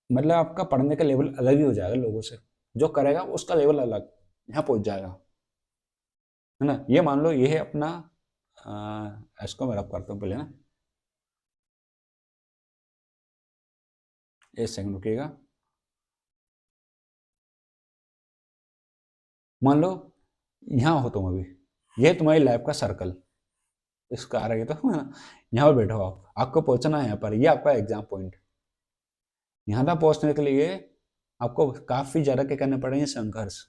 मतलब आपका पढ़ने का लेवल अलग ही हो जाएगा लोगों से। जो करेगा उसका लेवल अलग यहाँ पहुंच जाएगा, है ना। ये मान लो ये है अपना इसको मैं रब करता हूँ पहले ना, 1 सेकंड रुकिएगा। मान लो यहाँ हो तुम अभी, ये तुम्हारी लाइफ का सर्कल, इसका आ रहा है तो है ना, यहाँ पर बैठो आप, आपको पहुंचना है यहाँ पर, ये आपका एग्जाम पॉइंट। यहाँ तक पहुंचने के लिए आपको काफी ज्यादा क्या करने पड़ेंगे, संघर्ष।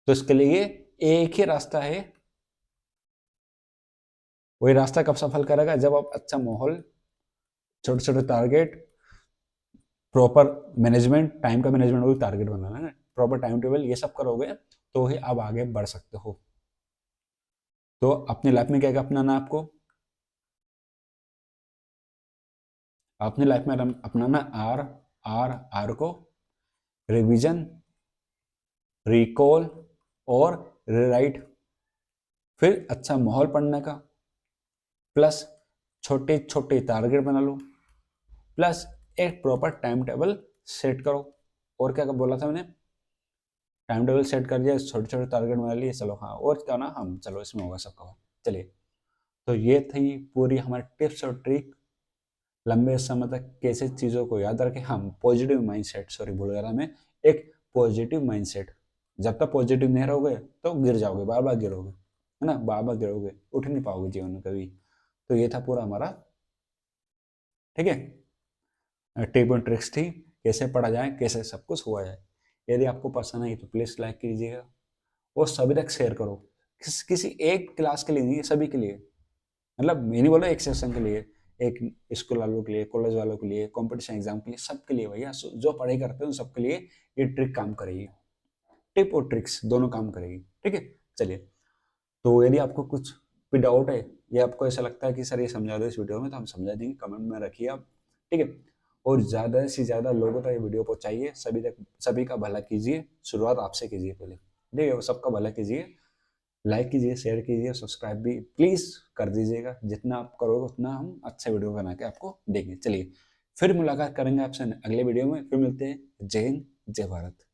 तो इसके लिए एक ही रास्ता है। वही रास्ता कब सफल करेगा, जब आप अच्छा माहौल, छोटे छोटे टारगेट, प्रॉपर मैनेजमेंट, टाइम का मैनेजमेंट, वो टारगेट बनाना है, प्रॉपर टाइम टेबल, ये सब करोगे तो ही आप आगे बढ़ सकते हो। तो अपनी लाइफ में क्या क्या अपनाना आपको, अपनी लाइफ में अपनाना आर आर आर को, रिवीजन, रिकॉल और रिराइट। फिर अच्छा माहौल पढ़ने का, प्लस छोटे छोटे टारगेट बना लो, प्लस एक प्रॉपर टाइम टेबल सेट करो। और क्या बोला था मैंने, टाइम टेबल सेट कर दिया, छोटे छोटे टारगेट बना लिए, चलो हाँ और क्या ना, हम चलो इसमें होगा सब कवर। चलिए, तो ये थी पूरी हमारी टिप्स और ट्रिक, लंबे समय तक कैसे चीज़ों को याद रखें हम। पॉजिटिव माइंडसेट, सॉरी भूल गया था मैं, एक पॉजिटिव माइंडसेट। जब तक पॉजिटिव नहीं रहोगे तो गिर जाओगे, बार बार गिरोगे, है ना, बार बार गिरोगे, उठ नहीं पाओगे जीवन में कभी। तो ये था पूरा हमारा, ठीक है, टिप और ट्रिक्स थी, कैसे पढ़ा जाए, कैसे सब कुछ हुआ जाए। यदि आपको पसंद आई तो प्लीज़ लाइक कीजिएगा और सभी तक शेयर करो। किसी एक क्लास के लिए नहीं, सभी के लिए। मतलब ये नहीं बोला एक सेशन के लिए, एक स्कूल वालों के लिए, कॉलेज वालों के लिए, कंपटीशन एग्जाम के लिए, सबके लिए भैया, जो पढ़ाई करते हैं उन सबके लिए ये ट्रिक काम करेगी। टिप और ट्रिक्स दोनों काम करेगी, ठीक है। चलिए, तो यदि आपको कुछ भी डाउट है या आपको ऐसा लगता है कि सर ये समझा दो इस वीडियो में, तो हम समझा देंगे, कमेंट में रखिए आप, ठीक है। और ज़्यादा से ज़्यादा लोगों तक ये वीडियो पहुँचाइए, सभी तक, सभी का भला कीजिए। शुरुआत आपसे कीजिए पहले, ठीक है, वो सबका भला कीजिए। लाइक कीजिए, शेयर कीजिए, सब्सक्राइब भी प्लीज़ कर दीजिएगा। जितना आप करोगे उतना हम अच्छे वीडियो बना के आपको देंगे। चलिए, फिर मुलाकात करेंगे आपसे अगले वीडियो में, फिर मिलते हैं। जय हिंद, जय भारत।